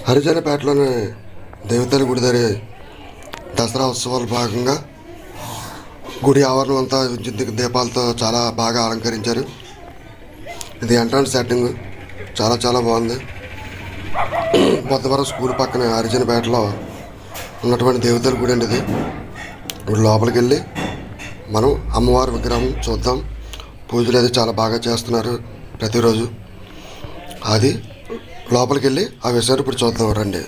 హరిజనపేటలోని దేవతల గుడి దగ్గర దసరా ఉత్సవాల భాగంగా గుడి ఆవరణం అంతా విద్యుత్ దీపాలతో చాలా బాగా అలంకరించారు. ఇది ఎంట్రన్స్ సెట్టింగ్ చాలా చాలా బాగుంది. బొద్దవరం స్కూల్ పక్కన హరిజనపేటలో ఉన్నటువంటి దేవతల గుడి అండి ఇది. ఇప్పుడు లోపలికి వెళ్ళి మనం అమ్మవారి విగ్రహం చూద్దాం. పూజలు అది చాలా బాగా చేస్తున్నారు ప్రతిరోజు. అది లోపలికి వెళ్ళి ఆ విషయాన్ని ఇప్పుడు చూద్దాం రండి.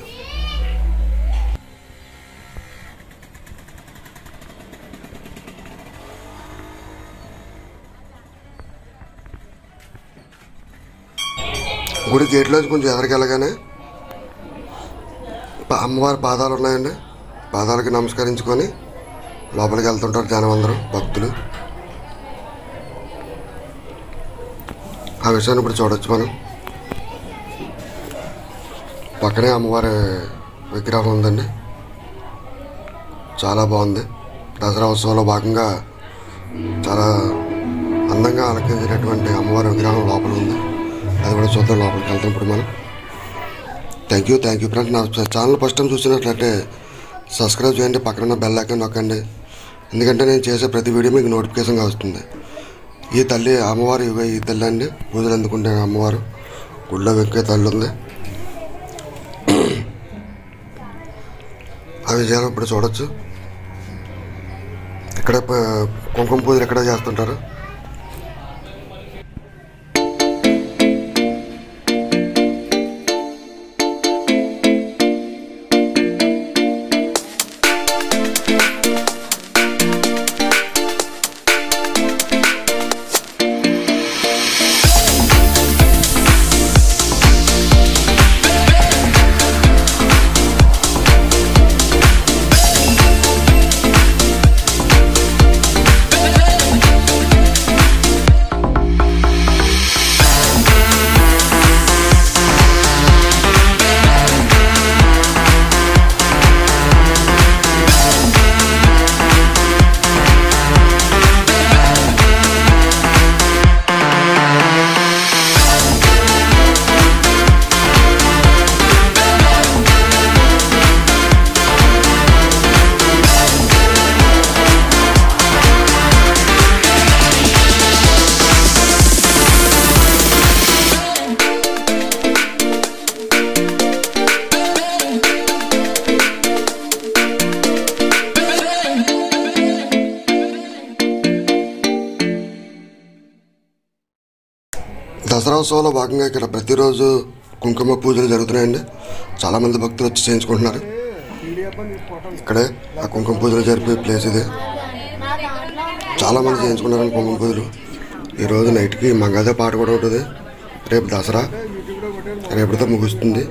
గుడి గేట్లోంచి కొంచెం ఎదరికి వెళ్ళగానే అమ్మవారి పాదాలు ఉన్నాయండి. పాదాలకి నమస్కరించుకొని లోపలికి వెళ్తుంటారు జనం అందరూ, భక్తులు. ఆ విషయాన్ని ఇప్పుడు చూడొచ్చు మనం. పక్కనే అమ్మవారి విగ్రహం ఉందండి, చాలా బాగుంది. దసరా ఉత్సవంలో భాగంగా చాలా అందంగా అలంకరించినటువంటి అమ్మవారి విగ్రహం లోపల ఉంది. అది కూడా చూద్దాం. లోపలికి వెళ్తాం ఇప్పుడు మనం. Thank you friends. నా ఛానల్ ఫస్ట్ టైం చూసినట్లయితే సబ్స్క్రైబ్ చేయండి, పక్కన ఉన్న బెల్ ఐకాన్ నొక్కండి. ఎందుకంటే నేను చేసే ప్రతి వీడియో మీకు నోటిఫికేషన్గా వస్తుంది. ఈ తల్లి అమ్మవారు ఈ తల్లి అండి, పూజలు అందుకుంటే అమ్మవారు గుడిలో వెక్కే తల్లి ఉంది. ఆ విజయాలు ఇప్పుడు చూడొచ్చు. ఇక్కడ కుంకుమ పూజలు ఎక్కడ చేస్తుంటారు. దసరా ఉత్సవంలో భాగంగా ఇక్కడ ప్రతిరోజు కుంకుమ పూజలు జరుగుతున్నాయండి. చాలామంది భక్తులు వచ్చి చేయించుకుంటున్నారు. ఇక్కడే ఆ కుంకుమ పూజలు జరిపే ప్లేస్ ఇది. చాలామంది చేయించుకున్నారండి కుంకుమ పూజలు. ఈరోజు నైట్కి మంగళ పాట కూడా ఉంటుంది. రేపు దసరా, రేపటితో ముగుస్తుంది.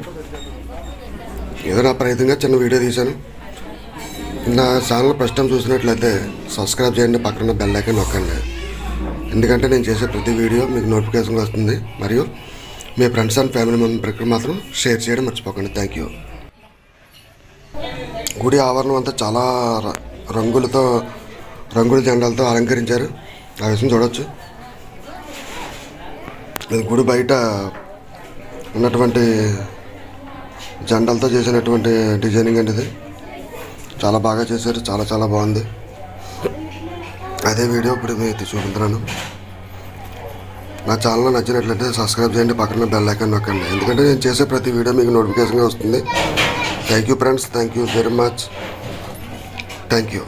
ఏదో నా ప్రయత్నంగా చిన్న వీడియో తీశాను. నా ఛానల్ ఫస్ట్ టైం చూసినట్లయితే సబ్స్క్రైబ్ చేయండి, పక్కన బెల్ ఐకాన్ నొక్కండి. ఎందుకంటే నేను చేసే ప్రతి వీడియో మీకు నోటిఫికేషన్గా వస్తుంది. మరియు మీ ఫ్రెండ్స్ అండ్ ఫ్యామిలీ మెంబర్కి మాత్రం షేర్ చేయడం మర్చిపోకండి. Thank you. గుడి ఆవరణం అంతా చాలా రంగుల జెండాలతో అలంకరించారు. ఆ విషయం చూడవచ్చు. ఇది గుడి బయట ఉన్నటువంటి జెండాలతో చేసినటువంటి డిజైనింగ్ అండి. ఇది చాలా బాగా చేశారు, చాలా చాలా బాగుంది. అదే వీడియో ఇప్పుడు మీకు చూపించున్నాను. నా ఛానల్ నచ్చినట్లయితే సబ్స్క్రైబ్ చేయండి, పక్కన బెల్ ఐకాన్ నొక్కండి. ఎందుకంటే నేను చేసే ప్రతి వీడియో మీకు నోటిఫికేషన్గా వస్తుంది. Thank you friends. Thank you very much. Thank you.